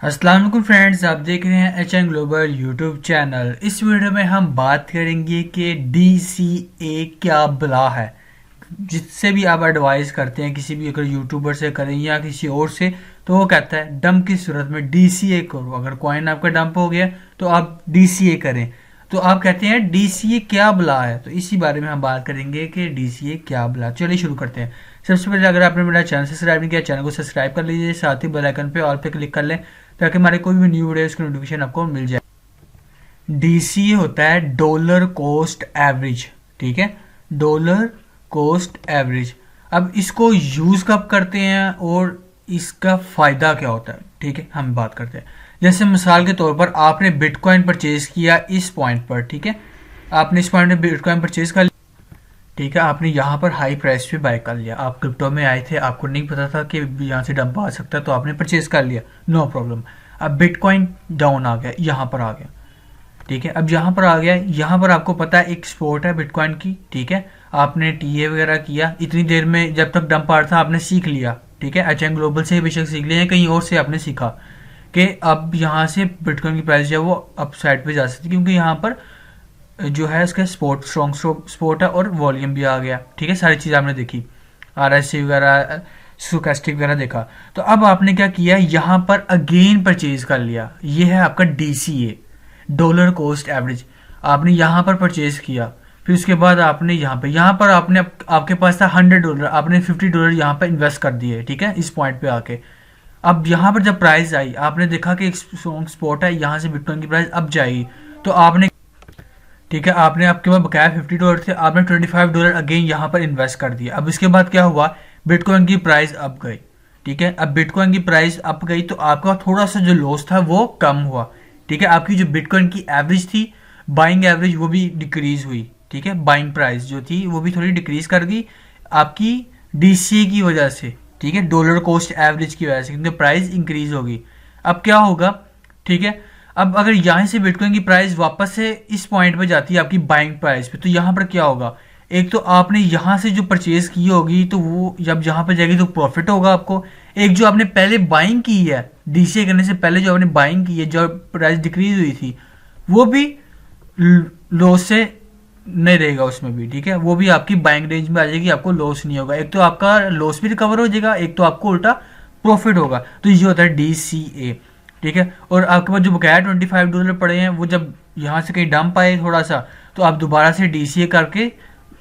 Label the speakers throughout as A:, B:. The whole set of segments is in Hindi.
A: अस्सलाम वालेकुम फ्रेंड्स, आप देख रहे हैं एचएन ग्लोबल यूट्यूब चैनल। इस वीडियो में हम बात करेंगे कि डीसीए क्या बला है। जिससे भी आप एडवाइस करते हैं, किसी भी अगर यूट्यूबर से करें या किसी और से, तो वो कहता है डंप की सूरत में डीसीए करो। अगर कॉइन आपका डंप हो गया तो आप डीसीए करें। तो आप कहते हैं डीसीए क्या बला है, तो इसी बारे में हम बात करेंगे कि डीसीए क्या बला। चलिए शुरू करते हैं। सबसे पहले अगर आपने मेरा चैनल सब्सक्राइब नहीं किया, चैनल को सब्सक्राइब कर लीजिए, साथ ही बेल आइकन पे ऑल पे क्लिक कर लें ताकि हमारे कोई भी न्यू वीडियो उसकी नोटिफिकेशन आपको मिल जाए। डीसीए होता है डॉलर कॉस्ट एवरेज, ठीक है, डॉलर कॉस्ट एवरेज। अब इसको यूज कब करते हैं और इसका फायदा क्या होता है, ठीक है, हम बात करते हैं। जैसे मिसाल के तौर पर आपने बिटकॉइन परचेज किया इस पॉइंट पर, ठीक है, आपने इस पॉइंट में बिटकॉइन परचेज कर लिया, ठीक है, आपने यहाँ पर हाई प्राइस पे बाय कर लिया। आप क्रिप्टो में आए थे, आपको नहीं पता था कि यहाँ से डंप आ सकता है, तो आपने परचेज कर लिया, नो प्रॉब्लम। अब बिटकॉइन डाउन आ गया, यहाँ पर आ गया, ठीक है, अब यहाँ पर आ गया, यहाँ पर आपको पता है एक स्पोर्ट है बिटकॉइन की, ठीक है, आपने टीए वगैरह किया इतनी देर में, जब तक डंप आ रहा था आपने सीख लिया, ठीक है, एचएन ग्लोबल से बेशक सीख लिया, कहीं और से आपने सीखा कि अब यहाँ से बिटकॉइन की प्राइस जो है वो अप साइड पे जा सकती है, क्योंकि यहाँ पर जो है इसका स्ट्रॉन्ग स्पोर्ट है और वॉल्यूम भी आ गया, ठीक है, सारी चीज़ आपने देखी, आरएससी वगैरह स्टोकेस्टिक वगैरह देखा। तो अब आपने क्या किया, यहाँ पर अगेन परचेज कर लिया। ये है आपका डीसीए, डॉलर कॉस्ट एवरेज। आपने यहाँ पर परचेज किया, फिर उसके बाद आपने यहाँ पर आपने आपके पास था $100, आपने $50 यहाँ पर इन्वेस्ट कर दिए, ठीक है, इस पॉइंट पे आके। अब यहाँ पर जब प्राइस आई, आपने देखा कि एक स्ट्रॉन्ग स्पॉट है, यहाँ से बिटकॉइन की प्राइस अब जाएगी, तो आपने, ठीक है, आपने आपके पास बकाया $50 थे, आपने $25 अगेन यहाँ पर इन्वेस्ट कर दिया। अब इसके बाद क्या हुआ, बिटकॉइन की प्राइस अप गई, ठीक है, अब बिटकॉइन की प्राइस अप गई तो आपका थोड़ा सा जो लॉस था वो कम हुआ, ठीक है, आपकी जो बिटकॉइन की एवरेज थी, बाइंग एवरेज, वो भी डिक्रीज हुई, ठीक है, बाइंग प्राइस जो थी वो भी थोड़ी डिक्रीज कर गई आपकी डीसीए की वजह से, ठीक है, डॉलर कॉस्ट एवरेज की वजह से, क्योंकि प्राइस इंक्रीज होगी। अब क्या होगा, ठीक है, अब अगर यहाँ से बिटकॉइन की प्राइस वापस से इस पॉइंट पे जाती है आपकी बाइंग प्राइस पे, तो यहाँ पर क्या होगा, एक तो आपने यहाँ से जो परचेज की होगी तो वो जब यहाँ पर जाएगी तो प्रॉफिट होगा आपको। एक जो आपने पहले बाइंग की है, डीसीए करने से पहले जो आपने बाइंग की है, जो प्राइस डिक्रीज हुई थी, वो भी लॉस से नहीं रहेगा उसमें भी, ठीक है, वो भी आपकी बाइंग रेंज में आ जाएगी, आपको लॉस नहीं होगा। एक तो आपका लॉस भी रिकवर हो जाएगा, एक तो आपको उल्टा प्रॉफिट होगा। तो ये होता है डीसीए, ठीक है। और आपके पास जो बकाया $25 पड़े हैं, वो जब यहाँ से कहीं डंप आए थोड़ा सा, तो आप दोबारा से डीसीए करके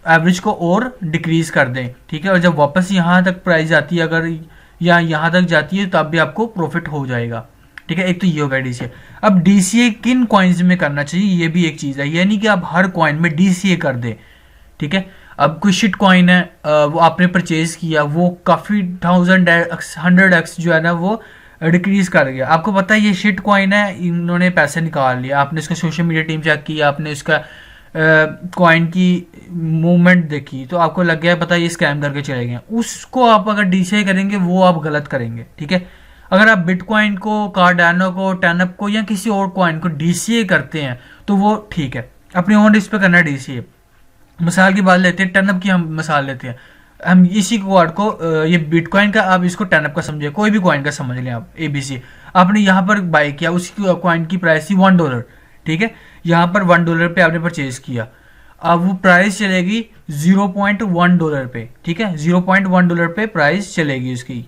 A: एवरेज को और डिक्रीज कर दें, ठीक है, और जब वापस यहाँ तक प्राइस आती है, अगर या यहाँ तक जाती है, तब भी आपको प्रॉफिट हो जाएगा, ठीक है। एक तो ये हो गया डीसीए। अब डीसीए किन कॉइन्स में करना चाहिए, ये भी एक चीज़ है, ये नहीं कि आप हर कॉइन में डीसीए कर दें, ठीक है। अब कोई शिट कॉइन है, वो आपने परचेज किया, वो काफ़ी 100x जो है ना वो डिक्रीज कर गया, आपको पता है ये शिट कॉइन है, इन्होंने पैसे निकाल लिया, आपने इसका सोशल मीडिया टीम चेक किया, आपने इसका कॉइन की मूवमेंट देखी, तो आपको लग गया पता ये स्कैम करके चले गए। उसको आप अगर डीसीए करेंगे वो आप गलत करेंगे, ठीक है। अगर आप बिटकॉइन को, कार्डानो को, टैनअप को या किसी और कॉइन को डीसीए करते हैं तो वो ठीक है, अपने ओन रिस्क पे करना है डीसीए। मिसाल की बात लेते हैं, टर्नअप की हम मिसाल लेते हैं, हम इसी कोड को ये बिटकॉइन का, आप इसको टर्नअप का समझिए, कोई भी कॉइन का समझ लें आप, एबीसी। आपने यहाँ पर बाय किया, उसकी कॉइन की प्राइस थी $1, ठीक है, यहाँ पर $1 पे आपने परचेज किया, अब वो प्राइस चलेगी $0.1 पे, ठीक है, $0.1 पे प्राइस चलेगी उसकी।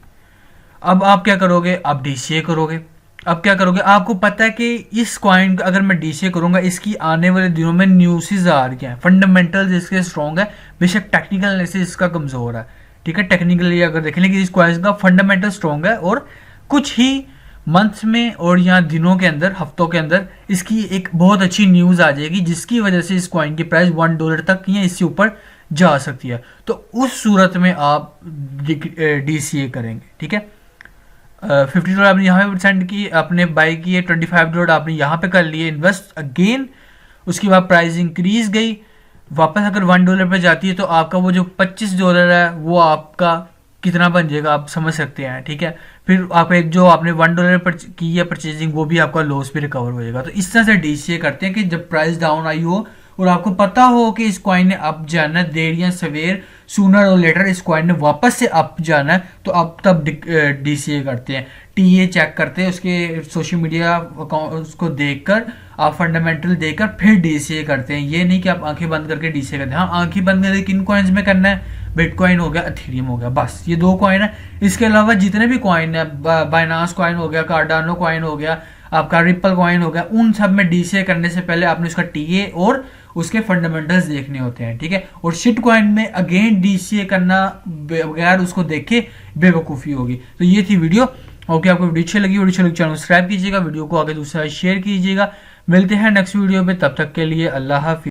A: अब आप क्या करोगे, आप डीसीए करोगे। अब क्या करोगे, आपको पता है कि इस कॉइन का अगर मैं डीसीए करूंगा, इसकी आने वाले दिनों में न्यूज़ आ रही हैं, फंडामेंटल्स इसके स्ट्रॉन्ग है, बेशक टेक्निकल एनालिसिस इसका कमजोर है, ठीक है, टेक्निकली अगर देखें, लेकिन इस कॉइन का फंडामेंटल स्ट्रॉन्ग है, और कुछ ही मंथ्स में और या दिनों के अंदर, हफ्तों के अंदर इसकी एक बहुत अच्छी न्यूज़ आ जाएगी, जिसकी वजह से इस कॉइन की प्राइस $1 तक या इससे ऊपर जा सकती है। तो उस सूरत में आप डीसीए करेंगे, ठीक है। $50 आपने यहाँ पे सेंड की, आपने बाई किए, $25 आपने यहाँ पे कर लिए इन्वेस्ट अगेन, उसके बाद प्राइस इंक्रीज गई, वापस अगर $1 पे जाती है तो आपका वो जो $25 है वो आपका कितना बन जाएगा आप समझ सकते हैं, ठीक है। फिर आप एक जो आपने $1 पर की है परचेजिंग, वो भी आपका लॉस भी रिकवर हो जाएगा। तो इस तरह से डीसीए करते हैं कि जब प्राइस डाउन आई हो और आपको पता हो कि इस कॉइन ने अप जाना है, देर या सवेर, सूनर और लेटर इस कॉइन ने वापस से अप जाना है, तो अब तब डीसीए करते हैं, टीए चेक करते हैं, उसके सोशल मीडिया अकाउंट उसको देखकर, आप फंडामेंटल देखकर फिर डीसीए करते हैं। ये नहीं कि आप आंखें बंद करके डीसीए करते हैं। हाँ, आंखें बंद करके किन कॉइन्स में करना है, बिटकॉइन हो गया, एथेरियम हो गया, बस ये 2 कॉइन है। इसके अलावा जितने भी कॉइन है, बाइनांस कॉइन हो गया, कार्डानो कॉइन हो गया, आपका रिपल कॉइन हो गया, उन सब में डीसीए करने से पहले आपने उसका टीए और उसके फंडामेंटल्स देखने होते हैं, ठीक है। और शिट कॉइन में अगेन डीसीए करना बगैर उसको देखे बेवकूफ़ी होगी। तो ये थी वीडियो। ओके, आपको वीडियो अच्छी लगी, चैनल सब्सक्राइब कीजिएगा, वीडियो को आगे दूसरा शेयर कीजिएगा। मिलते हैं नेक्स्ट वीडियो में, तब तक के लिए अल्लाह हाफिज़।